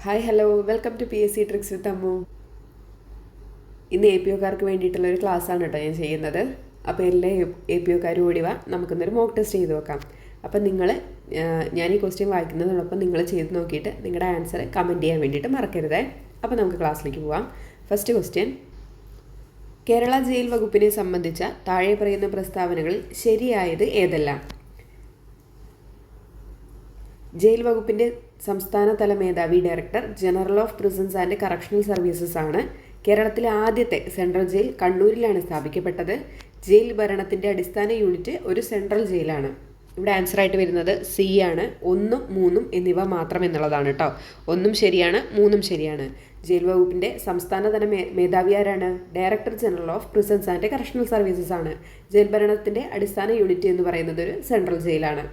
Hi hello welcome to P S C tricks with Ammu. ഇന്ന് A P ഒക്കാർക്ക് വേണ്ടിയിട്ടുള്ളൊരു ക്ലാസ്സാണ് കേട്ടോ ഞാൻ ചെയ്യുന്നത്. അപ്പോൾ എല്ലാ എ പി ഒക്കാരും ഓടി വാ, നമുക്കിന്നൊരു മോക്ക് ടെസ്റ്റ് ചെയ്ത് നോക്കാം. അപ്പം നിങ്ങൾ ഞാൻ ഈ ക്വസ്റ്റ്യൻ വായിക്കുന്നതിനോടൊപ്പം നിങ്ങൾ ചെയ്ത് നോക്കിയിട്ട് നിങ്ങളുടെ ആൻസർ കമൻറ്റ് ചെയ്യാൻ വേണ്ടിയിട്ട് മറക്കരുതേ. അപ്പോൾ നമുക്ക് ക്ലാസ്സിലേക്ക് പോവാം. ഫസ്റ്റ് ക്വസ്റ്റ്യൻ: കേരള ജയിൽ വകുപ്പിനെ സംബന്ധിച്ച താഴെ പറയുന്ന പ്രസ്താവനകളിൽ ശരിയായത് ഏതെല്ലാം? ജയിൽ വകുപ്പിൻ്റെ സംസ്ഥാനതല മേധാവി director general of prisons and correctional services ആണ്. കേരളത്തിലെ ആദ്യത്തെ സെൻട്രൽ ജയിൽ കണ്ണൂരിലാണ് സ്ഥാപിക്കപ്പെട്ടത്. ജയിൽ ഭരണത്തിൻ്റെ അടിസ്ഥാന യൂണിറ്റ് ഒരു സെൻട്രൽ ജയിലാണ്. ഇവിടെ ആൻസറായിട്ട് വരുന്നത് സി ആണ്. 1, 3 എന്നിവ മാത്രം എന്നുള്ളതാണ് കേട്ടോ. 1 ശരിയാണ്, 3 ശരിയാണ്. ജയിൽ വകുപ്പിൻ്റെ സംസ്ഥാനതല മേധാവി ആരാണ്? Director general of prisons and correctional services ആണ്. ജയിൽ ഭരണത്തിൻ്റെ അടിസ്ഥാന യൂണിറ്റ് എന്ന് പറയുന്നത് ഒരു സെൻട്രൽ ജയിലാണ്.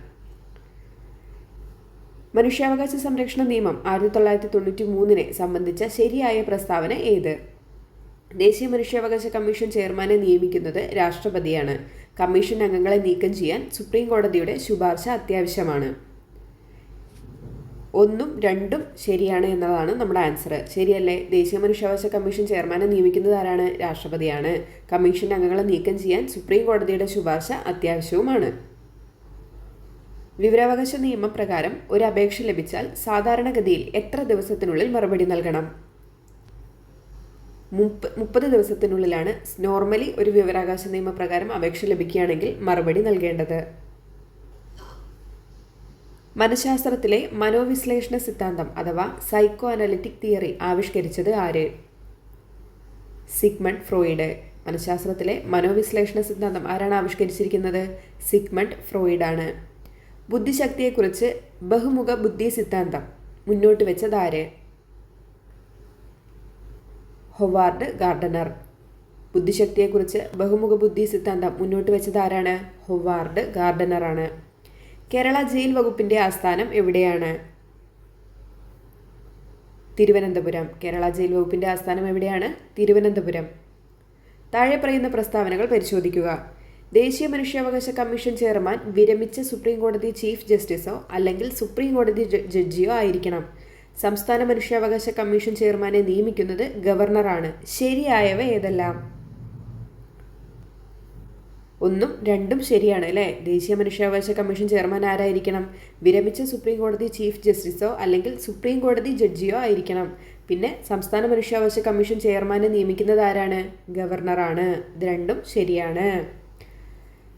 മനുഷ്യാവകാശ സംരക്ഷണ നിയമം 1993 സംബന്ധിച്ച ശരിയായ പ്രസ്താവന ഏത്? ദേശീയ മനുഷ്യാവകാശ കമ്മീഷൻ ചെയർമാനെ നിയമിക്കുന്നത് രാഷ്ട്രപതിയാണ്. കമ്മീഷൻ അംഗങ്ങളെ നീക്കം ചെയ്യാൻ സുപ്രീം കോടതിയുടെ ശുപാർശ അത്യാവശ്യമാണ്. 1, 2 ശരിയാണ് എന്നതാണ് നമ്മുടെ ആൻസർ. ശരിയല്ലേ? ദേശീയ മനുഷ്യാവകാശ കമ്മീഷൻ ചെയർമാനെ നിയമിക്കുന്നത് ആരാണ്? രാഷ്ട്രപതിയാണ്. കമ്മീഷൻ അംഗങ്ങളെ നീക്കം ചെയ്യാൻ സുപ്രീം കോടതിയുടെ ശുപാർശ അത്യാവശ്യവുമാണ്. വിവരാവകാശ നിയമപ്രകാരം ഒരു അപേക്ഷ ലഭിച്ചാൽ സാധാരണഗതിയിൽ എത്ര ദിവസത്തിനുള്ളിൽ മറുപടി നൽകണം? 30 ദിവസത്തിനുള്ളിലാണ് നോർമലി ഒരു വിവരാവകാശ നിയമപ്രകാരം അപേക്ഷ ലഭിക്കുകയാണെങ്കിൽ മറുപടി നൽകേണ്ടത്. മനഃശാസ്ത്രത്തിലെ മനോവിശ്ലേഷണ സിദ്ധാന്തം അഥവാ സൈക്കോ അനലിറ്റിക് തിയറി ആവിഷ്കരിച്ചത് ആര്? Sigmund Freud. മനഃശാസ്ത്രത്തിലെ മനോവിശ്ലേഷണ സിദ്ധാന്തം ആരാണ് ആവിഷ്കരിച്ചിരിക്കുന്നത്? സിഗ്മണ്ട് ഫ്രോയിഡ് ആണ്. ബുദ്ധിശക്തിയെക്കുറിച്ച് ബഹുമുഖ ബുദ്ധി സിദ്ധാന്തം മുന്നോട്ട് വെച്ചത് ആര്? Howard Gardner. ബുദ്ധിശക്തിയെക്കുറിച്ച് ബഹുമുഖ ബുദ്ധി സിദ്ധാന്തം മുന്നോട്ട് വെച്ചത് ആരാണ്? ഹൊവാർഡ് ഗാർഡനർ ആണ്. കേരള ജയിൽ വകുപ്പിൻ്റെ ആസ്ഥാനം എവിടെയാണ്? തിരുവനന്തപുരം. കേരള ജയിൽ വകുപ്പിൻ്റെ ആസ്ഥാനം എവിടെയാണ്? തിരുവനന്തപുരം. താഴെ പറയുന്ന പ്രസ്താവനകൾ പരിശോധിക്കുക. ദേശീയ മനുഷ്യാവകാശ കമ്മീഷൻ ചെയർമാൻ വിരമിച്ച സുപ്രീം കോടതി ചീഫ് ജസ്റ്റിസോ അല്ലെങ്കിൽ സുപ്രീം കോടതി ജഡ്ജിയോ ആയിരിക്കണം. സംസ്ഥാന മനുഷ്യാവകാശ കമ്മീഷൻ ചെയർമാനെ നിയമിക്കുന്നത് ഗവർണറാണ്. ശരിയായവ ഏതെല്ലാം? 1, 2 ശരിയാണ് അല്ലേ? ദേശീയ മനുഷ്യാവകാശ കമ്മീഷൻ ചെയർമാൻ ആരായിരിക്കണം? വിരമിച്ച സുപ്രീം കോടതി ചീഫ് ജസ്റ്റിസോ അല്ലെങ്കിൽ സുപ്രീം കോടതി ജഡ്ജിയോ ആയിരിക്കണം. പിന്നെ സംസ്ഥാന മനുഷ്യാവകാശ കമ്മീഷൻ ചെയർമാനെ നിയമിക്കുന്നത് ആരാണ്? ഗവർണറാണ്. ഇത് 2 ശരിയാണ്.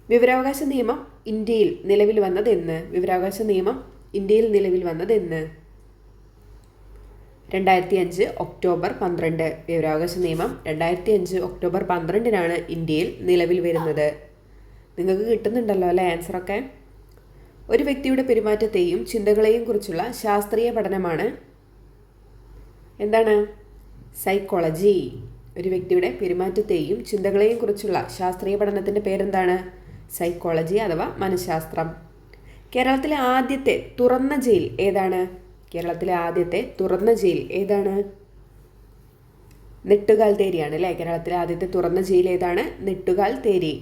വിവരാവകാശ നിയമം ഇന്ത്യയിൽ നിലവിൽ വന്നതെന്ന്? വിവരാവകാശ നിയമം ഇന്ത്യയിൽ നിലവിൽ വന്നതെന്ന്? 2005 ഒക്ടോബർ 12. വിവരാവകാശ നിയമം 2005 ഒക്ടോബർ 12 ഇന്ത്യയിൽ നിലവിൽ വരുന്നത്. നിങ്ങൾക്ക് കിട്ടുന്നുണ്ടല്ലോ അല്ലേ ആൻസറൊക്കെ? ഒരു വ്യക്തിയുടെ പെരുമാറ്റത്തെയും ചിന്തകളെയും കുറിച്ചുള്ള ശാസ്ത്രീയ പഠനമാണ് എന്താണ്? സൈക്കോളജി. ഒരു വ്യക്തിയുടെ പെരുമാറ്റത്തെയും ചിന്തകളെയും കുറിച്ചുള്ള ശാസ്ത്രീയ പഠനത്തിൻ്റെ പേരെന്താണ്? സൈക്കോളജി അഥവാ മനഃശാസ്ത്രം. കേരളത്തിലെ ആദ്യത്തെ തുറന്ന ജയിൽ ഏതാണ്? കേരളത്തിലെ ആദ്യത്തെ തുറന്ന ജയിൽ ഏതാണ്? നെട്ടുകാൽ തേരിയാണ് അല്ലേ? കേരളത്തിലെ ആദ്യത്തെ തുറന്ന ജയിൽ ഏതാണ്? നെട്ടുകാൽ തേരി.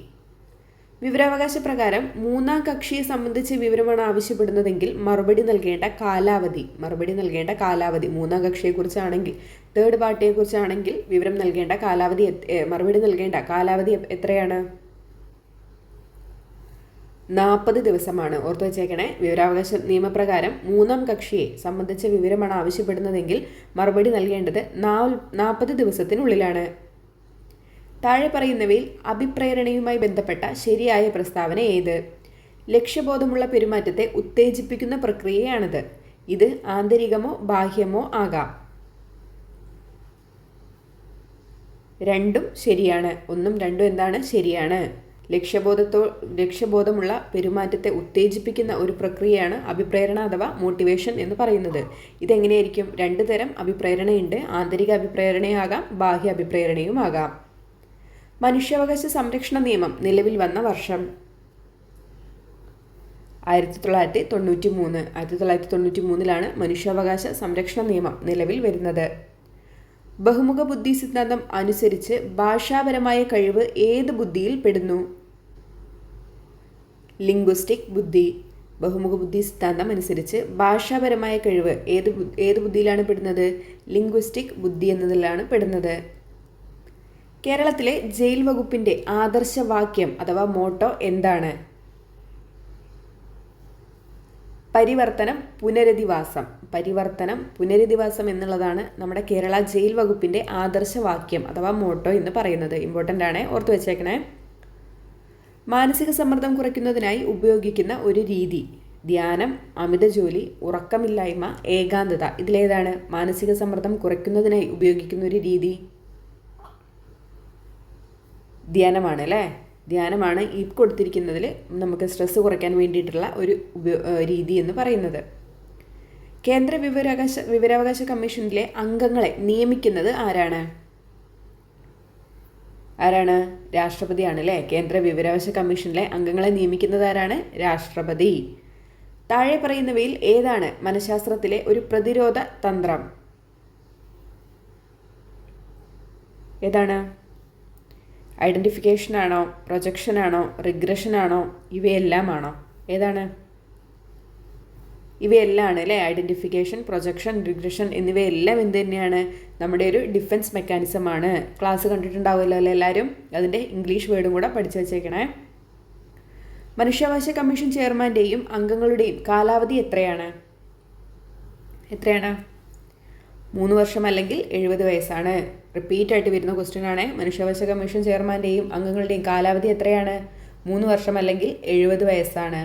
വിവരാവകാശ പ്രകാരം 3ാം കക്ഷിയെ സംബന്ധിച്ച് വിവരമാണ് ആവശ്യപ്പെടുന്നതെങ്കിൽ മറുപടി നൽകേണ്ട കാലാവധി 3ാം കക്ഷിയെക്കുറിച്ചാണെങ്കിൽ, തേർഡ് പാർട്ടിയെക്കുറിച്ചാണെങ്കിൽ വിവരം നൽകേണ്ട കാലാവധി മറുപടി നൽകേണ്ട കാലാവധി എത്രയാണ്? 40 ദിവസമാണ്. ഓർത്തു വെച്ചേക്കണേ. വിവരാവകാശ നിയമപ്രകാരം 3ാം കക്ഷിയെ സംബന്ധിച്ച വിവരമാണ് ആവശ്യപ്പെടുന്നതെങ്കിൽ മറുപടി നൽകേണ്ടത് 40 ദിവസത്തിനുള്ളിലാണ്. താഴെ പറയുന്നവയിൽ അഭിപ്രേരണയുമായി ബന്ധപ്പെട്ട ശരിയായ പ്രസ്താവന ഏത്? ലക്ഷ്യബോധമുള്ള പെരുമാറ്റത്തെ ഉത്തേജിപ്പിക്കുന്ന പ്രക്രിയയാണിത്. ഇത് ആന്തരികമോ ബാഹ്യമോ ആകാം. 2 ശരിയാണ്. 1, 2 എന്താണ്? ശരിയാണ്. ലക്ഷ്യബോധമുള്ള പെരുമാറ്റത്തെ ഉത്തേജിപ്പിക്കുന്ന ഒരു പ്രക്രിയയാണ് അഭിപ്രേരണ അഥവാ മോട്ടിവേഷൻ എന്ന് പറയുന്നത്. ഇതെങ്ങനെയായിരിക്കും? 2 തരം അഭിപ്രേരണയുണ്ട്. ആന്തരിക അഭിപ്രേരണയാകാം, ബാഹ്യ അഭിപ്രേരണയും ആകാം. മനുഷ്യാവകാശ സംരക്ഷണ നിയമം നിലവിൽ വന്ന വർഷം? 1993. 1993 മനുഷ്യാവകാശ സംരക്ഷണ നിയമം നിലവിൽ വരുന്നത്. ബഹുമുഖ ബുദ്ധി സിദ്ധാന്തം അനുസരിച്ച് ഭാഷാപരമായ കഴിവ് ഏത് ബുദ്ധിയിൽ പെടുന്നു? ലിംഗ്വിസ്റ്റിക് ബുദ്ധി. ബഹുമുഖ ബുദ്ധി സിദ്ധാന്തം അനുസരിച്ച് ഭാഷാപരമായ കഴിവ് ഏത് ബുദ്ധിയിലാണ് പെടുന്നത്? ലിംഗ്വിസ്റ്റിക് ബുദ്ധി എന്നതിലാണ് പെടുന്നത്. കേരളത്തിലെ ജയിൽ വകുപ്പിന്റെ ആദർശവാക്യം അഥവാ മോട്ടോ എന്താണ്? പരിവർത്തനം പുനരധിവാസം. പരിവർത്തനം പുനരധിവാസം എന്നുള്ളതാണ് നമ്മുടെ കേരള ജയിൽ വകുപ്പിന്റെ ആദർശവാക്യം അഥവാ മോട്ടോ എന്ന് പറയുന്നത്. ഇമ്പോർട്ടൻ്റ് ആണ്, ഓർത്തു വെച്ചേക്കണേ. മാനസിക സമ്മർദ്ദം കുറയ്ക്കുന്നതിനായി ഉപയോഗിക്കുന്ന ഒരു രീതി? ധ്യാനം, അമിത ജോലി, ഉറക്കമില്ലായ്മ, ഏകാന്തത. ഇതിലേതാണ് മാനസിക സമ്മർദ്ദം കുറയ്ക്കുന്നതിനായി ഉപയോഗിക്കുന്ന ഒരു രീതി? ധ്യാനമാണ് അല്ലേ? ധ്യാനമാണ് ഈ കൊടുത്തിരിക്കുന്നതിൽ നമുക്ക് സ്ട്രെസ് കുറയ്ക്കാൻ വേണ്ടിയിട്ടുള്ള ഒരു രീതി എന്ന് പറയുന്നത്. കേന്ദ്ര വിവരാവകാശ കമ്മീഷനിലെ അംഗങ്ങളെ നിയമിക്കുന്നത് ആരാണ്? രാഷ്ട്രപതിയാണ് അല്ലേ? കേന്ദ്ര വിവരാവകാശ കമ്മീഷനിലെ അംഗങ്ങളെ നിയമിക്കുന്നത് ആരാണ്? രാഷ്ട്രപതി. താഴെ പറയുന്നവയിൽ ഏതാണ് മനഃശാസ്ത്രത്തിലെ ഒരു പ്രതിരോധ തന്ത്രം? ഏതാണ്? ഐഡൻറ്റിഫിക്കേഷൻ ആണോ, പ്രൊജക്ഷൻ ആണോ, റിഗ്രഷൻ ആണോ, ഇവയെല്ലാം ആണോ? ഏതാണ്? ഇവയെല്ലാം ആണ് അല്ലേ? ഐഡൻറ്റിഫിക്കേഷൻ, പ്രൊജക്ഷൻ, റിഗ്രഷൻ എന്നിവയെല്ലാം എന്ത് തന്നെയാണ്? നമ്മുടെ ഒരു ഡിഫൻസ് മെക്കാനിസമാണ്. ക്ലാസ് കണ്ടിട്ടുണ്ടാവുമല്ലോ അല്ലേ എല്ലാവരും? അതിൻ്റെ ഇംഗ്ലീഷ് വേർഡും കൂടെ പഠിച്ചു വച്ചേക്കണേ. മനുഷ്യാവകാശ കമ്മീഷൻ ചെയർമാൻ്റെയും അംഗങ്ങളുടെയും കാലാവധി എത്രയാണ്? 3 വർഷം അല്ലെങ്കിൽ 70 വയസ്സാണ്. റിപ്പീറ്റ് ആയിട്ട് വരുന്ന ക്വസ്റ്റ്യൻ ആണ്. മനുഷ്യാവകാശ കമ്മീഷൻ ചെയർമാൻ്റെയും അംഗങ്ങളുടെയും കാലാവധി എത്രയാണ്? 3 വർഷം അല്ലെങ്കിൽ 70 വയസ്സാണ്.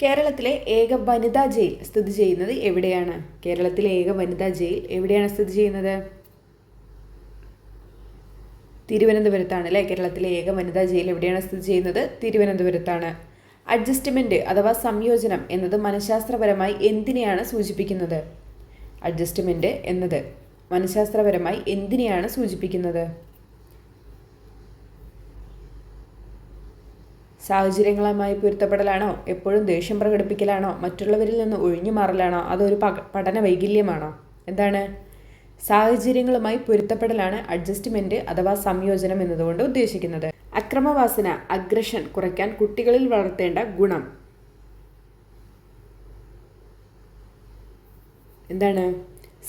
കേരളത്തിലെ ഏക വനിതാ ജയിൽ സ്ഥിതി ചെയ്യുന്നത് എവിടെയാണ്? കേരളത്തിലെ ഏക വനിതാ ജയിൽ എവിടെയാണ് സ്ഥിതി ചെയ്യുന്നത്? തിരുവനന്തപുരത്താണ് അല്ലേ? കേരളത്തിലെ ഏക വനിതാ ജയിൽ എവിടെയാണ് സ്ഥിതി ചെയ്യുന്നത്? തിരുവനന്തപുരത്താണ്. അഡ്ജസ്റ്റ്മെൻറ്റ് അഥവാ സംയോജനം എന്നത് മനഃശാസ്ത്രപരമായി എന്തിനെയാണ് സൂചിപ്പിക്കുന്നത്? അഡ്ജസ്റ്റ്മെൻറ്റ് എന്നത് മനഃശാസ്ത്രപരമായി എന്തിനെയാണ് സൂചിപ്പിക്കുന്നത്? സാഹചര്യങ്ങളുമായി പൊരുത്തപ്പെടലാണോ? എപ്പോഴും ദേഷ്യം പ്രകടിപ്പിക്കലാണോ? മറ്റുള്ളവരിൽ നിന്ന് ഒഴിഞ്ഞു മാറലാണോ? അതൊരു പഠന വൈകല്യമാണോ? എന്താണ്? സാഹചര്യങ്ങളുമായി പൊരുത്തപ്പെടലാണ് അഡ്ജസ്റ്റ്മെൻറ്റ് അഥവാ സംയോജനം എന്നതുകൊണ്ട് ഉദ്ദേശിക്കുന്നത്. അക്രമവാസന, അഗ്രഷൻ കുറയ്ക്കാൻ കുട്ടികളിൽ വളർത്തേണ്ട ഗുണം എന്താണ്?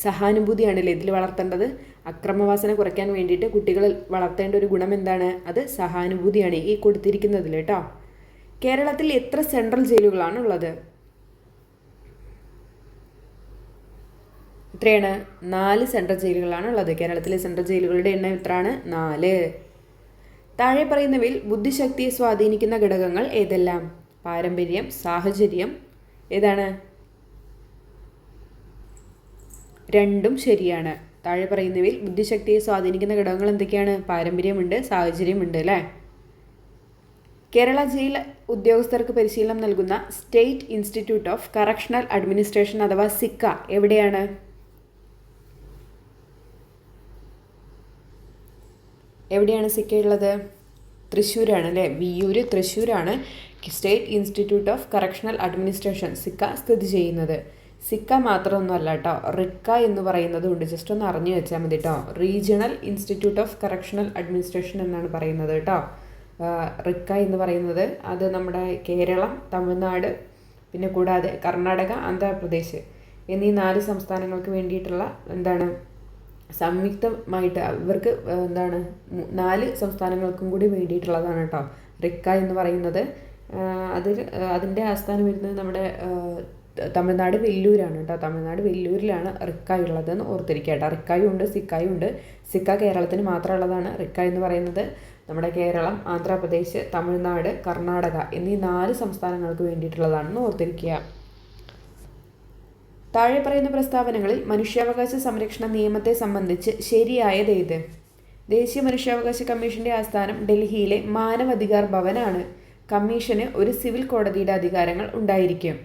സഹാനുഭൂതിയാണല്ലേ ഇതിൽ വളർത്തേണ്ടത്. അക്രമവാസന കുറയ്ക്കാൻ വേണ്ടിയിട്ട് കുട്ടികളിൽ വളർത്തേണ്ട ഒരു ഗുണം എന്താണ്? അത് സഹാനുഭൂതിയാണ് ഈ കൊടുത്തിരിക്കുന്നതിൽ കേട്ടോ. കേരളത്തിൽ എത്ര സെൻട്രൽ ജയിലുകളാണ് ഉള്ളത്? എത്രയാണ്? 4 സെൻട്രൽ ജയിലുകളാണ് ഉള്ളത്. കേരളത്തിലെ സെൻട്രൽ ജയിലുകളുടെ എണ്ണം എത്രയാണ്? 4. താഴെ പറയുന്നവയിൽ ബുദ്ധിശക്തിയെ സ്വാധീനിക്കുന്ന ഘടകങ്ങൾ ഏതെല്ലാം? പാരമ്പര്യം, സാഹചര്യം. ഏതാണ്? രണ്ടും ശരിയാണ്. താഴെ പറയുന്നവയിൽ ബുദ്ധിശക്തിയെ സ്വാധീനിക്കുന്ന ഘടകങ്ങൾ എന്തൊക്കെയാണ്? പാരമ്പര്യമുണ്ട്, സാഹചര്യമുണ്ട് അല്ലേ? കേരള ജയിൽ ഉദ്യോഗസ്ഥർക്ക് പരിശീലനം നൽകുന്ന state institute of correctional administration അഥവാ സിക്ക എവിടെയാണ്? സിക്ക ഉള്ളത്? തൃശ്ശൂരാണ് അല്ലേ? വിയ്യൂർ, തൃശ്ശൂരാണ് state institute of correctional administration SICA സ്ഥിതി ചെയ്യുന്നത്. സിക്ക മാത്രമൊന്നുമല്ല കേട്ടോ, റിക്ക എന്ന് പറയുന്നതും ഉണ്ട്. ജസ്റ്റ് ഒന്ന് അറിഞ്ഞു വെച്ചാൽ മതി കേട്ടോ. Regional institute of correctional administration എന്നാണ് പറയുന്നത് കേട്ടോ. റിക്ക എന്ന് പറയുന്നത് അത് നമ്മുടെ കേരളം, തമിഴ്നാട്, പിന്നെ കൂടാതെ കർണാടക, ആന്ധ്രാപ്രദേശ് എന്നീ 4 സംസ്ഥാനങ്ങൾക്ക് വേണ്ടിയിട്ടുള്ള സംയുക്തമായിട്ട് ഇവർക്ക് 4 സംസ്ഥാനങ്ങൾക്കും കൂടി വേണ്ടിയിട്ടുള്ളതാണ് കേട്ടോ റിക്ക എന്ന് പറയുന്നത്. അതിൻ്റെ ആസ്ഥാനം വരുന്നത് നമ്മുടെ തമിഴ്നാട് വെല്ലൂരാണ് കേട്ടോ. തമിഴ്നാട് വെല്ലൂരിലാണ് റിക്ക ഉള്ളതെന്ന് ഓർത്തിരിക്കുക കേട്ടോ. റിക്കായും ഉണ്ട്, സിക്കായും ഉണ്ട്. സിക്ക കേരളത്തിന് മാത്രമുള്ളതാണ്. റിക്ക എന്ന് പറയുന്നത് നമ്മുടെ കേരളം, ആന്ധ്രാപ്രദേശ്, തമിഴ്നാട്, കർണാടക എന്നീ 4 സംസ്ഥാനങ്ങൾക്ക് വേണ്ടിയിട്ടുള്ളതാണെന്ന് ഓർത്തിരിക്കുക. താഴെ പറയുന്ന പ്രസ്താവനകളിൽ മനുഷ്യാവകാശ സംരക്ഷണ നിയമത്തെ സംബന്ധിച്ച് ശരിയായതേത്? ദേശീയ മനുഷ്യാവകാശ കമ്മീഷന്റെ ആസ്ഥാനം ഡൽഹിയിലെ മാനവാധികാർ ഭവനാണ്. കമ്മീഷന് ഒരു സിവിൽ കോടതിയുടെ അധികാരങ്ങൾ ഉണ്ടായിരിക്കും.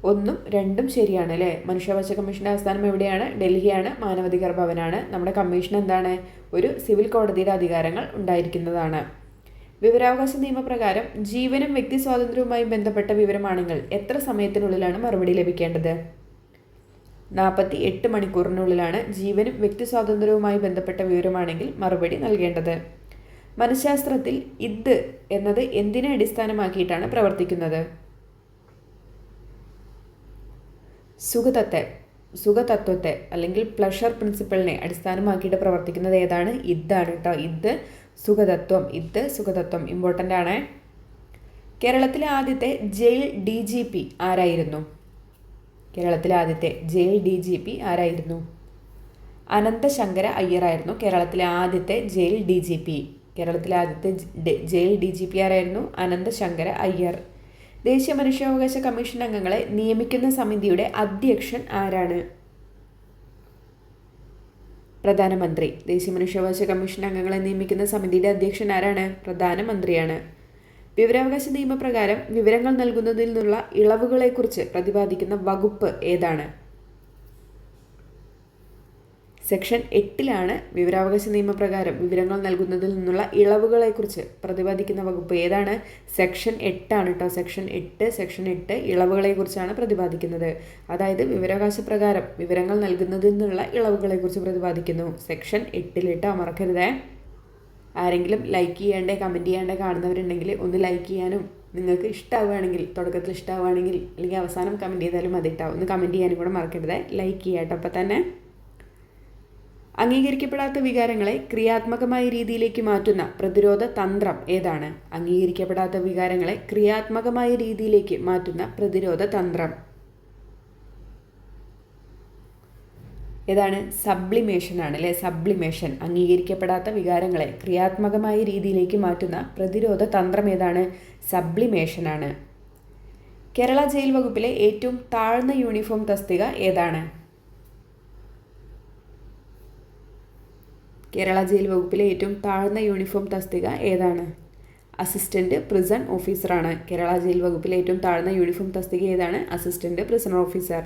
1ഉം 2ഉം ശരിയാണ് അല്ലേ? മനുഷ്യാവകാശ കമ്മീഷന്റെ ആസ്ഥാനം എവിടെയാണ്? ഡൽഹിയാണ്, മാനവാധികാർ ഭവനാണ്. നമ്മുടെ കമ്മീഷൻ എന്താണ്? ഒരു സിവിൽ കോടതിയുടെ അധികാരങ്ങൾ ഉണ്ടായിരിക്കുന്നതാണ്. വിവരാവകാശ നിയമപ്രകാരം ജീവനും വ്യക്തി സ്വാതന്ത്ര്യവുമായി ബന്ധപ്പെട്ട വിവരമാണെങ്കിൽ എത്ര സമയത്തിനുള്ളിലാണ് മറുപടി ലഭിക്കേണ്ടത്? 48 മണിക്കൂറിനുള്ളിലാണ് ജീവനും വ്യക്തി സ്വാതന്ത്ര്യവുമായി ബന്ധപ്പെട്ട വിവരമാണെങ്കിൽ മറുപടി നൽകേണ്ടത്. മനഃശാസ്ത്രത്തിൽ ഇത് എന്നത് എന്തിനെ അടിസ്ഥാനമാക്കിയിട്ടാണ് പ്രവർത്തിക്കുന്നത്? സുഖതത്വത്തെ അല്ലെങ്കിൽ പ്ലഷർ പ്രിൻസിപ്പിളിനെ അടിസ്ഥാനമാക്കിയിട്ട് പ്രവർത്തിക്കുന്നത് ഏതാണ്? ഇതാണ് കേട്ടോ. ഇത് സുഖതത്വം ഇമ്പോർട്ടൻ്റ് ആണ്. കേരളത്തിലെ ആദ്യത്തെ ജയിൽ DGP ആരായിരുന്നു? അനന്തശങ്കര അയ്യറായിരുന്നു കേരളത്തിലെ ആദ്യത്തെ ജയിൽ DGP. ജയിൽ DGP ആരായിരുന്നു? അനന്തശങ്കര അയ്യർ. ദേശീയ മനുഷ്യാവകാശ കമ്മീഷൻ അംഗങ്ങളെ നിയമിക്കുന്ന സമിതിയുടെ അധ്യക്ഷൻ ആരാണ്? പ്രധാനമന്ത്രി. ദേശീയ മനുഷ്യാവകാശ കമ്മീഷൻ അംഗങ്ങളെ നിയമിക്കുന്ന സമിതിയുടെ അധ്യക്ഷൻ ആരാണ്? പ്രധാനമന്ത്രിയാണ്. വിവരാവകാശ നിയമപ്രകാരം വിവരങ്ങൾ നൽകുന്നതിൽ നിന്നുള്ള ഇളവുകളെക്കുറിച്ച് പ്രതിപാദിക്കുന്ന വകുപ്പ് ഏതാണ്? സെക്ഷൻ 8 വിവരാവകാശ നിയമപ്രകാരം വിവരങ്ങൾ നൽകുന്നതിൽ നിന്നുള്ള ഇളവുകളെക്കുറിച്ച് പ്രതിപാദിക്കുന്ന വകുപ്പ് ഏതാണ്? സെക്ഷൻ 8 കേട്ടോ. സെക്ഷൻ 8 ഇളവുകളെക്കുറിച്ചാണ് പ്രതിപാദിക്കുന്നത്. അതായത് വിവരാവകാശ പ്രകാരം വിവരങ്ങൾ നൽകുന്നതിൽ നിന്നുള്ള ഇളവുകളെക്കുറിച്ച് പ്രതിപാദിക്കുന്നു. സെക്ഷൻ 8 മറക്കരുതേ. ആരെങ്കിലും ലൈക്ക് ചെയ്യാണ്ടേ കമൻറ്റ് ചെയ്യാണ്ടേ കാണുന്നവരുണ്ടെങ്കിൽ ഒന്ന് ലൈക്ക് ചെയ്യാനും, നിങ്ങൾക്ക് ഇഷ്ടമാവുകയാണെങ്കിൽ, തുടക്കത്തിൽ ഇഷ്ടമാവുകയാണെങ്കിൽ അല്ലെങ്കിൽ അവസാനം കമൻറ്റ് ചെയ്താലും മതി കേട്ടോ. ഒന്ന് കമൻറ്റ് ചെയ്യാനും കൂടെ മറക്കരുതേ. ലൈക്ക് ചെയ്യാം കേട്ടോ. അപ്പം തന്നെ അംഗീകരിക്കപ്പെടാത്ത വികാരങ്ങളെ ക്രിയാത്മകമായ രീതിയിലേക്ക് മാറ്റുന്ന പ്രതിരോധ തന്ത്രം ഏതാണ്? അംഗീകരിക്കപ്പെടാത്ത വികാരങ്ങളെ ക്രിയാത്മകമായ രീതിയിലേക്ക് മാറ്റുന്ന പ്രതിരോധ തന്ത്രം ഏതാണ്? സബ്ലിമേഷൻ ആണ് അല്ലേ? സബ്ലിമേഷൻ. അംഗീകരിക്കപ്പെടാത്ത വികാരങ്ങളെ ക്രിയാത്മകമായ രീതിയിലേക്ക് മാറ്റുന്ന പ്രതിരോധ തന്ത്രം ഏതാണ്? സബ്ലിമേഷൻ ആണ്. കേരള ജയിൽ വകുപ്പിലെ ഏറ്റവും താഴ്ന്ന യൂണിഫോം തസ്തിക ഏതാണ്? കേരള ജയിൽ വകുപ്പിലെ ഏറ്റവും താഴ്ന്ന യൂണിഫോം തസ്തിക ഏതാണ്? അസിസ്റ്റന്റ് പ്രിസൺ ഓഫീസറാണ്. കേരള ജയിൽ വകുപ്പിലെ ഏറ്റവും താഴ്ന്ന യൂണിഫോം തസ്തിക ഏതാണ്? Assistant prisoner officer.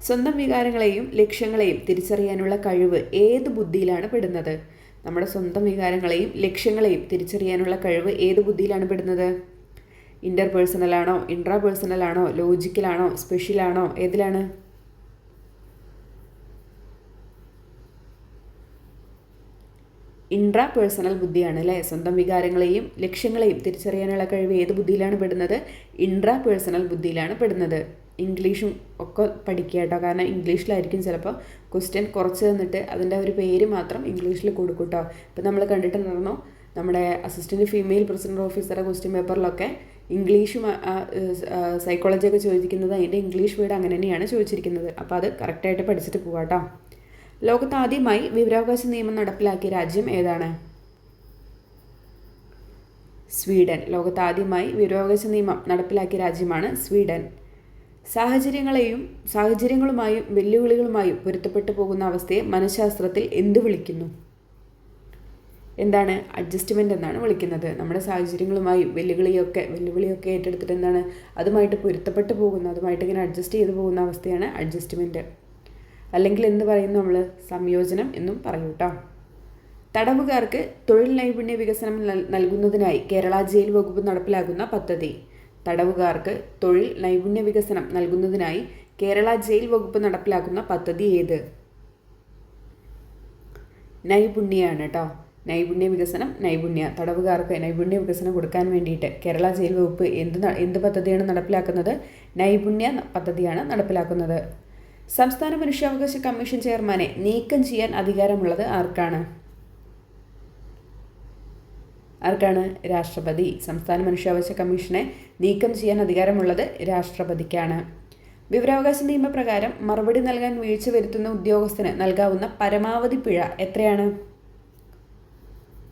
സ്വന്തം വികാരങ്ങളെയും ലക്ഷ്യങ്ങളെയും തിരിച്ചറിയാനുള്ള കഴിവ് ഏത് ബുദ്ധിയിലാണ് പെടുന്നത്? നമ്മുടെ സ്വന്തം വികാരങ്ങളെയും ലക്ഷ്യങ്ങളെയും തിരിച്ചറിയാനുള്ള കഴിവ് ഏത് ബുദ്ധിയിലാണ് പെടുന്നത്? ഇൻ്റർപേഴ്സണലാണോ, ഇൻട്രാപേഴ്സണലാണോ, ലോജിക്കലാണോ, സ്പെഷ്യലാണോ, ഏതിലാണ്? ഇൻട്രാപേഴ്സണൽ ബുദ്ധിയാണ് അല്ലേ? സ്വന്തം വികാരങ്ങളെയും ലക്ഷ്യങ്ങളെയും തിരിച്ചറിയാനുള്ള കഴിവ് ഏത് ബുദ്ധിയിലാണ് പെടുന്നത്? ഇൻട്രാപേഴ്സണൽ ബുദ്ധിയിലാണ് പെടുന്നത്. ഇംഗ്ലീഷും ഒക്കെ പഠിക്കുക കേട്ടോ. കാരണം ഇംഗ്ലീഷിലായിരിക്കും ചിലപ്പോൾ ക്വസ്റ്റ്യൻ കുറച്ച് തന്നിട്ട് അതിൻ്റെ ഒരു പേര് മാത്രം ഇംഗ്ലീഷിൽ കൊടുക്കും കേട്ടോ. ഇപ്പം നമ്മൾ കണ്ടിട്ടുണ്ടായിരുന്നു നമ്മുടെ അസിസ്റ്റൻറ്റ് ഫീമെയിൽ പ്രിസണർ ഓഫീസറുടെ ക്വസ്റ്റ്യൻ പേപ്പറിലൊക്കെ ഇംഗ്ലീഷും സൈക്കോളജിയൊക്കെ ചോദിക്കുന്നത് അതിൻ്റെ ഇംഗ്ലീഷ് വേർഡ് അങ്ങനെ തന്നെയാണ് ചോദിച്ചിരിക്കുന്നത്. അപ്പോൾ അത് കറക്റ്റായിട്ട് പഠിച്ചിട്ട് പോകാം കേട്ടോ. ലോകത്ത് ആദ്യമായി വിവരാവകാശ നിയമം നടപ്പിലാക്കിയ രാജ്യം ഏതാണ്? സ്വീഡൻ. ലോകത്ത് ആദ്യമായി വിവരാവകാശ നിയമം നടപ്പിലാക്കിയ രാജ്യമാണ് സ്വീഡൻ. സാഹചര്യങ്ങളുമായും വെല്ലുവിളികളുമായും പൊരുത്തപ്പെട്ടു പോകുന്ന അവസ്ഥയെ മനഃശാസ്ത്രത്തിൽ എന്ത് വിളിക്കുന്നു? എന്താണ്? അഡ്ജസ്റ്റ്മെൻ്റ് എന്നാണ് വിളിക്കുന്നത്. നമ്മുടെ സാഹചര്യങ്ങളുമായും വെല്ലുവിളിയൊക്കെ ഏറ്റെടുത്തിട്ട് എന്താണ് അതുമായിട്ട് പൊരുത്തപ്പെട്ടു പോകുന്ന, അതുമായിട്ട് ഇങ്ങനെ അഡ്ജസ്റ്റ് ചെയ്ത് പോകുന്ന അവസ്ഥയാണ് അഡ്ജസ്റ്റ്മെൻറ്റ്. അല്ലെങ്കിൽ എന്ത് പറയുന്നു നമ്മൾ? സംയോജനം എന്നും പറയും കേട്ടോ. തടവുകാർക്ക് തൊഴിൽ നൈപുണ്യ വികസനം നൽകുന്നതിനായി കേരള ജയിൽ വകുപ്പ് നടപ്പിലാക്കുന്ന പദ്ധതി. തടവുകാർക്ക് തൊഴിൽ നൈപുണ്യ വികസനം നൽകുന്നതിനായി കേരള ജയിൽ വകുപ്പ് നടപ്പിലാക്കുന്ന പദ്ധതി ഏത്? നൈപുണ്യാണ് കേട്ടോ. നൈപുണ്യ വികസനം, തടവുകാർക്ക് നൈപുണ്യ വികസനം കൊടുക്കാൻ വേണ്ടിയിട്ട് കേരള ജയിൽ വകുപ്പ് എന്ത് പദ്ധതിയാണ് നടപ്പിലാക്കുന്നത്? നൈപുണ്യ പദ്ധതിയാണ് നടപ്പിലാക്കുന്നത്. സംസ്ഥാന മനുഷ്യാവകാശ കമ്മീഷൻ ചെയർമാനെ നീക്കം ചെയ്യാൻ അധികാരമുള്ളത് ആർക്കാണ്? രാഷ്ട്രപതി. സംസ്ഥാന മനുഷ്യാവകാശ കമ്മീഷനെ നീക്കം ചെയ്യാൻ അധികാരമുള്ളത് രാഷ്ട്രപതിക്കാണ്. വിവരാവകാശ നിയമപ്രകാരം മറുപടി നൽകാൻ വീഴ്ച വരുത്തുന്ന ഉദ്യോഗസ്ഥന് നൽകാവുന്ന പരമാവധി പിഴ എത്രയാണ്?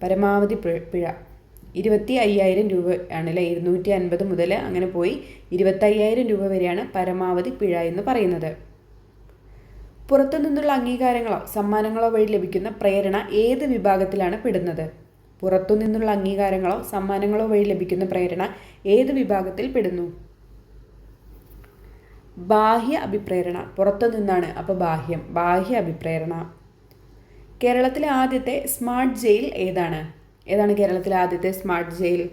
പരമാവധി പിഴ 25,000 രൂപ ആണല്ലേ. 250 മുതൽ അങ്ങനെ പോയി 25,000 രൂപ വരെയാണ് പരമാവധി പിഴ എന്ന് പറയുന്നത്. പുറത്തു നിന്നുള്ള അംഗീകാരങ്ങളോ സമ്മാനങ്ങളോ വഴി ലഭിക്കുന്ന പ്രേരണ ഏത് വിഭാഗത്തിലാണ് പെടുന്നത്? പുറത്തു നിന്നുള്ള അംഗീകാരങ്ങളോ സമ്മാനങ്ങളോ വഴി ലഭിക്കുന്ന പ്രേരണ ഏത് വിഭാഗത്തിൽ പെടുന്നു? ബാഹ്യ അഭിപ്രേരണ. പുറത്തു നിന്നാണ്, അപ്പോൾ ബാഹ്യ അഭിപ്രേരണ. കേരളത്തിലെ ആദ്യത്തെ സ്മാർട്ട് ജയിൽ ഏതാണ്? കേരളത്തിലെ ആദ്യത്തെ സ്മാർട്ട് ജയിൽ?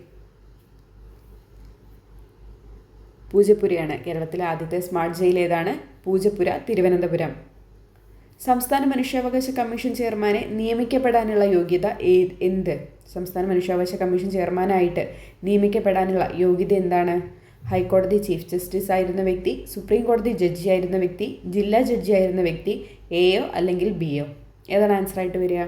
പൂജപ്പുരയാണ്. കേരളത്തിലെ ആദ്യത്തെ സ്മാർട്ട് ജയിൽ ഏതാണ്? പൂജപ്പുര, തിരുവനന്തപുരം. സംസ്ഥാന മനുഷ്യാവകാശ കമ്മീഷൻ ചെയർമാനെ നിയമിക്കപ്പെടാനുള്ള യോഗ്യത എന്ത്? സംസ്ഥാന മനുഷ്യാവകാശ കമ്മീഷൻ ചെയർമാനായിട്ട് നിയമിക്കപ്പെടാനുള്ള യോഗ്യത എന്താണ്? ഹൈക്കോടതി ചീഫ് ജസ്റ്റിസ് ആയിരുന്ന വ്യക്തി, സുപ്രീം കോടതി ജഡ്ജി ആയിരുന്ന വ്യക്തി, ജില്ലാ ജഡ്ജി ആയിരുന്ന വ്യക്തി, എയോ അല്ലെങ്കിൽ ബിയോ. ഏതാണ് ആൻസർ ആയിട്ട് വരിക?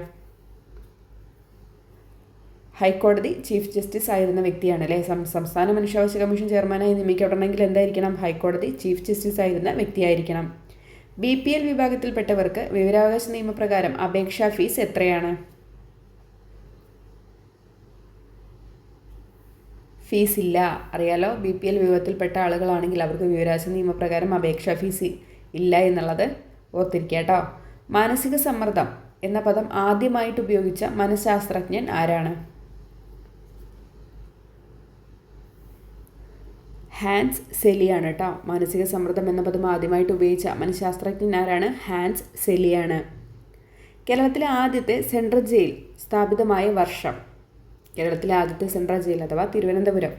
ഹൈക്കോടതി ചീഫ് ജസ്റ്റിസ് ആയിരുന്ന വ്യക്തിയാണ് അല്ലേ. സംസ്ഥാന മനുഷ്യാവകാശ കമ്മീഷൻ ചെയർമാനായി നിയമിക്കപ്പെടണമെങ്കിൽ എന്തായിരിക്കണം? ഹൈക്കോടതി ചീഫ് ജസ്റ്റിസ് ആയിരുന്ന വ്യക്തിയായിരിക്കണം. BPL വിഭാഗത്തിൽപ്പെട്ടവർക്ക് വിവരാവകാശ നിയമപ്രകാരം അപേക്ഷാ ഫീസ് എത്രയാണ്? ഫീസ് ഇല്ല, അറിയാലോ. BPL വിഭാഗത്തിൽപ്പെട്ട ആളുകളാണെങ്കിൽ അവർക്ക് വിവരാവകാശ നിയമപ്രകാരം അപേക്ഷാ ഫീസ് ഇല്ല എന്നുള്ളത് ഓർത്തിരിക്കുക കേട്ടോ. മാനസിക സമ്മർദ്ദം എന്ന പദം ആദ്യമായിട്ട് ഉപയോഗിച്ച മനഃശാസ്ത്രജ്ഞൻ ആരാണ്? ഹാൻസ് സെലിയാണ് കേട്ടോ. മാനസിക സമ്മർദ്ദം എന്ന പദം ആദ്യമായിട്ട് ഉപയോഗിച്ച മനഃശാസ്ത്രജ്ഞൻ ആരാണ്? ഹാൻസ് സെലിയാണ്. കേരളത്തിലെ ആദ്യത്തെ സെൻട്രൽ ജയിൽ സ്ഥാപിതമായ വർഷം. കേരളത്തിലെ ആദ്യത്തെ സെൻട്രൽ ജയിൽ അഥവാ തിരുവനന്തപുരം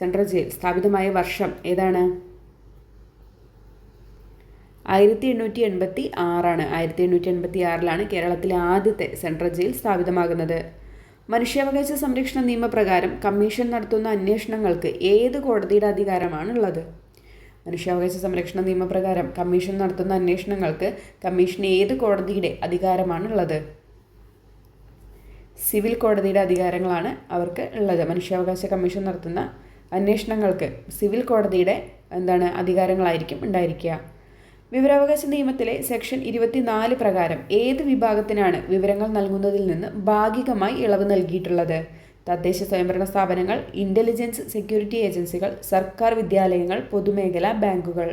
സെൻട്രൽ ജയിൽ സ്ഥാപിതമായ വർഷം ഏതാണ്? 1886 ആണ്. 1886 കേരളത്തിലെ ആദ്യത്തെ സെൻട്രൽ ജയിൽ സ്ഥാപിതമാകുന്നത്. മനുഷ്യാവകാശ സംരക്ഷണ നിയമപ്രകാരം കമ്മീഷൻ നടത്തുന്ന അന്വേഷണങ്ങൾക്ക് ഏത് കോടതിയുടെ അധികാരമാണുള്ളത്? മനുഷ്യാവകാശ സംരക്ഷണ നിയമപ്രകാരം കമ്മീഷൻ നടത്തുന്ന അന്വേഷണങ്ങൾക്ക് കമ്മീഷൻ ഏത് കോടതിയുടെ അധികാരമാണുള്ളത്? സിവിൽ കോടതിയുടെ അധികാരങ്ങളാണ് അവർക്ക് ഉള്ളത്. മനുഷ്യാവകാശ കമ്മീഷൻ നടത്തുന്ന അന്വേഷണങ്ങൾക്ക് സിവിൽ കോടതിയുടെ അധികാരങ്ങളായിരിക്കും ഉണ്ടായിരിക്കുക. വിവരാവകാശ നിയമത്തിലെ സെക്ഷൻ 24 പ്രകാരം ഏത് വിഭാഗത്തിനാണ് വിവരങ്ങൾ നൽകുന്നതിൽ നിന്ന് ഭാഗികമായി ഇളവ് നൽകിയിട്ടുള്ളത്? തദ്ദേശ സ്വയംഭരണ സ്ഥാപനങ്ങൾ, ഇൻ്റലിജൻസ് സെക്യൂരിറ്റി ഏജൻസികൾ, സർക്കാർ വിദ്യാലയങ്ങൾ, പൊതുമേഖലാ ബാങ്കുകൾ.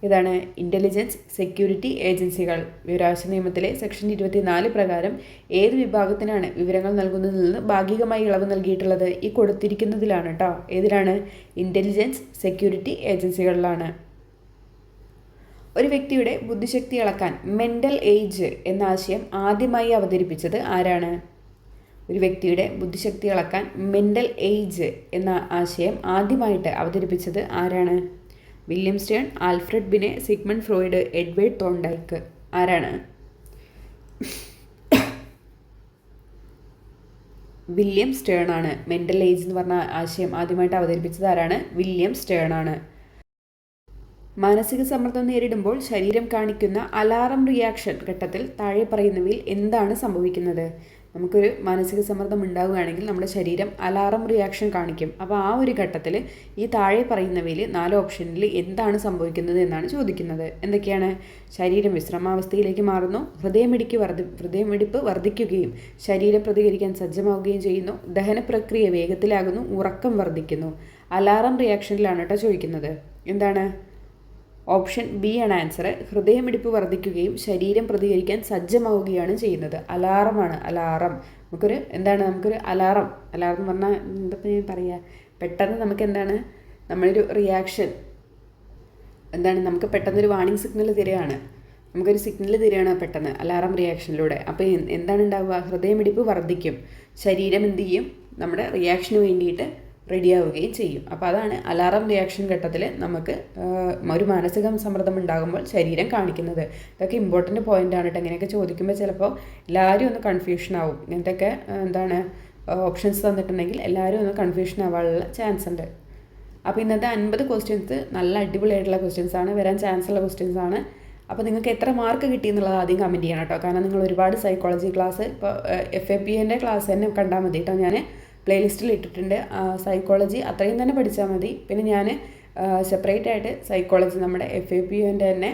ഇതാണ് ഇൻ്റലിജൻസ് സെക്യൂരിറ്റി ഏജൻസികൾ. വിവരാവകാശ നിയമത്തിലെ സെക്ഷൻ 24 പ്രകാരം ഏത് വിഭാഗത്തിനാണ് വിവരങ്ങൾ നൽകുന്നതിൽ നിന്ന് ഭാഗികമായി ഇളവ് നൽകിയിട്ടുള്ളത്? ഈ കൊടുത്തിരിക്കുന്നതിലാണ് കേട്ടോ. ഏതിലാണ്? ഇൻ്റലിജൻസ് സെക്യൂരിറ്റി ഏജൻസികളിലാണ്. ഒരു വ്യക്തിയുടെ ബുദ്ധിശക്തി അളക്കാൻ മെൻ്റൽ ഏജ് എന്ന ആശയം ആദ്യമായി അവതരിപ്പിച്ചത് ആരാണ്? ഒരു വ്യക്തിയുടെ ബുദ്ധിശക്തി അളക്കാൻ മെൻ്റൽ ഏജ് എന്ന ആശയം ആദ്യമായിട്ട് അവതരിപ്പിച്ചത് ആരാണ്? William Stern, Alfred Binet, Sigmund Freud, Edward Thorndike. ആരാണ്? വില്യം സ്റ്റേൺ ആണ്. മെൻ്റൽ ഏജ് എന്ന് പറഞ്ഞ ആശയം ആദ്യമായിട്ട് അവതരിപ്പിച്ചത് ആരാണ്? വില്യം സ്റ്റേൺ ആണ്. മാനസിക സമ്മർദ്ദം നേരിടുമ്പോൾ ശരീരം കാണിക്കുന്ന അലാറം റിയാക്ഷൻ ഘട്ടത്തിൽ താഴെ പറയുന്നവയിൽ എന്താണ് സംഭവിക്കുന്നത്? നമുക്കൊരു മാനസിക സമ്മർദ്ദം ഉണ്ടാവുകയാണെങ്കിൽ നമ്മുടെ ശരീരം അലാറം റിയാക്ഷൻ കാണിക്കും. അപ്പോൾ ആ ഒരു ഘട്ടത്തിൽ ഈ താഴെ പറയുന്നവയിൽ 4 ഓപ്ഷനിൽ എന്താണ് എന്നാണ് ചോദിക്കുന്നത്. എന്തൊക്കെയാണ്? ശരീരം വിശ്രമാവസ്ഥയിലേക്ക് മാറുന്നു, ഹൃദയമിടിപ്പ് വർദ്ധിക്കുകയും ശരീരം പ്രതികരിക്കാൻ സജ്ജമാവുകയും ചെയ്യുന്നു, ദഹന പ്രക്രിയ വേഗത്തിലാകുന്നു, ഉറക്കം വർദ്ധിക്കുന്നു. അലാറം റിയാക്ഷനിലാണ് കേട്ടോ ചോദിക്കുന്നത്. എന്താണ്? ഓപ്ഷൻ ബി ആണ് ആൻസർ. ഹൃദയമിടിപ്പ് വർദ്ധിക്കുകയും ശരീരം പ്രതികരിക്കാൻ സജ്ജമാവുകയാണ് ചെയ്യുന്നത്. അലാറമാണ്. അലാറം നമുക്കൊരു അലാറം എന്ന് പറഞ്ഞാൽ എന്താ ഞാൻ പറയുക, പെട്ടെന്ന് നമുക്ക് നമ്മളൊരു റിയാക്ഷൻ നമുക്ക് പെട്ടെന്നൊരു വാർണിംഗ് സിഗ്നൽ തരികയാണ്. നമുക്കൊരു സിഗ്നൽ തരികയാണ് പെട്ടെന്ന് അലാറം റിയാക്ഷനിലൂടെ. അപ്പോൾ എന്താണ് ഉണ്ടാവുക? ഹൃദയമിടിപ്പ് വർദ്ധിക്കും, ശരീരം എന്ത് ചെയ്യും? നമ്മുടെ റിയാക്ഷന് വേണ്ടിയിട്ട് റെഡിയാവുകയും ചെയ്യും. അപ്പോൾ അതാണ് അലാറം റിയാക്ഷൻ ഘട്ടത്തിൽ നമുക്ക് ഒരു മാനസിക സമ്മർദ്ദം ഉണ്ടാകുമ്പോൾ ശരീരം കാണിക്കുന്നത്. ഇതൊക്കെ ഇമ്പോർട്ടൻ്റ് പോയിൻ്റാണ് കേട്ടോ. ഇങ്ങനെയൊക്കെ ചോദിക്കുമ്പോൾ ചിലപ്പോൾ എല്ലാവരും ഒന്ന് കൺഫ്യൂഷൻ ആവും. ഇങ്ങനത്തെയൊക്കെ ഓപ്ഷൻസ് തന്നിട്ടുണ്ടെങ്കിൽ എല്ലാവരും ഒന്ന് കൺഫ്യൂഷൻ ആവാനുള്ള ചാൻസ് ഉണ്ട്. അപ്പോൾ ഇന്നത്തെ 50 ക്വസ്റ്റ്യൻസ് നല്ല അടിപൊളിയായിട്ടുള്ള ക്വസ്റ്റ്യൻസ് ആണ്, വരാൻ ചാൻസ് ഉള്ള ക്വസ്റ്റ്യൻസ് ആണ്. അപ്പോൾ നിങ്ങൾക്ക് എത്ര മാർക്ക് കിട്ടി എന്നുള്ളത് ആദ്യം കമൻറ്റ് ചെയ്യണം കേട്ടോ. കാരണം നിങ്ങൾ ഒരുപാട് സൈക്കോളജി ക്ലാസ് ഇപ്പോൾ FAPൻ്റെ ക്ലാസ് തന്നെ കണ്ടാൽ മതി കേട്ടോ. ഞാൻ പ്ലേലിസ്റ്റിൽ ഇട്ടിട്ടുണ്ട്. സൈക്കോളജി അത്രയും തന്നെ പഠിച്ചാൽ മതി. പിന്നെ ഞാൻ സെപ്പറേറ്റ് ആയിട്ട് സൈക്കോളജി നമ്മുടെ FAPൻ്റെ തന്നെ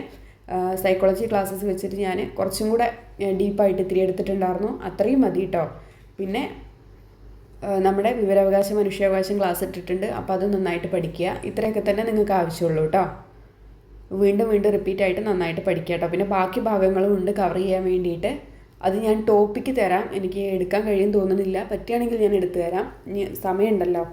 സൈക്കോളജി ക്ലാസ്സസ് വെച്ചിട്ട് ഞാൻ കുറച്ചും കൂടെ ഡീപ്പായിട്ട് ഇത്തിരി എടുത്തിട്ടുണ്ടായിരുന്നു. അത്രയും മതി കേട്ടോ. പിന്നെ നമ്മുടെ മനുഷ്യാവകാശം ക്ലാസ് ഇട്ടിട്ടുണ്ട്. അപ്പോൾ അത് നന്നായിട്ട് പഠിക്കുക. ഇത്രയൊക്കെ തന്നെ നിങ്ങൾക്ക് ആവശ്യമുള്ളൂ കേട്ടോ. വീണ്ടും റിപ്പീറ്റ് ആയിട്ട് നന്നായിട്ട് പഠിക്കുക കേട്ടോ. പിന്നെ ബാക്കി ഭാഗങ്ങളും ഉണ്ട് കവർ ചെയ്യാൻ വേണ്ടിയിട്ട്. അത് ഞാൻ ടോപ്പിക്ക് തരാം. എനിക്ക് എടുക്കാൻ കഴിയും തോന്നുന്നില്ല. പറ്റുകയാണെങ്കിൽ ഞാൻ എടുത്തു തരാം. ഇനി സമയമുണ്ടല്ലോ.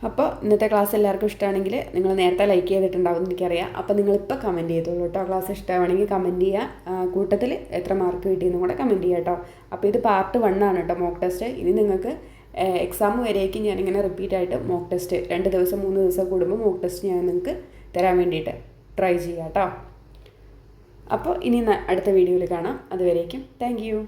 അപ്പോൾ ഇന്നത്തെ ക്ലാസ് എല്ലാവർക്കും ഇഷ്ടമാണെങ്കിൽ നിങ്ങൾ നേരത്തെ ലൈക്ക് ചെയ്തിട്ടുണ്ടാവും എന്ന് എനിക്കറിയാം. അപ്പോൾ നിങ്ങളിപ്പോൾ കമൻറ്റ് ചെയ്തോളൂ കേട്ടോ. ക്ലാസ് ഇഷ്ടമാണെങ്കിൽ കമൻറ്റ് ചെയ്യുക. കൂട്ടത്തിൽ എത്ര മാർക്ക് കിട്ടിയെന്നും കൂടെ കമൻറ്റ് ചെയ്യുക കേട്ടോ. അപ്പോൾ ഇത് പാർട്ട് 1 ആണ് കേട്ടോ, മോക്ക് ടെസ്റ്റ്. ഇനി നിങ്ങൾക്ക് എക്സാം വരേക്കും ഞാനിങ്ങനെ റിപ്പീറ്റായിട്ട് മോക്ക് ടെസ്റ്റ് 2 ദിവസം 3 ദിവസം കൂടുമ്പോൾ മോക്ക് ടെസ്റ്റ് ഞാൻ നിങ്ങൾക്ക് തരാൻ വേണ്ടിയിട്ട് ട്രൈ ചെയ്യാം കേട്ടോ. അപ്പോൾ ഇനി അടുത്ത വീഡിയോയിൽ കാണാം. അതുവരേക്കും താങ്ക് യു.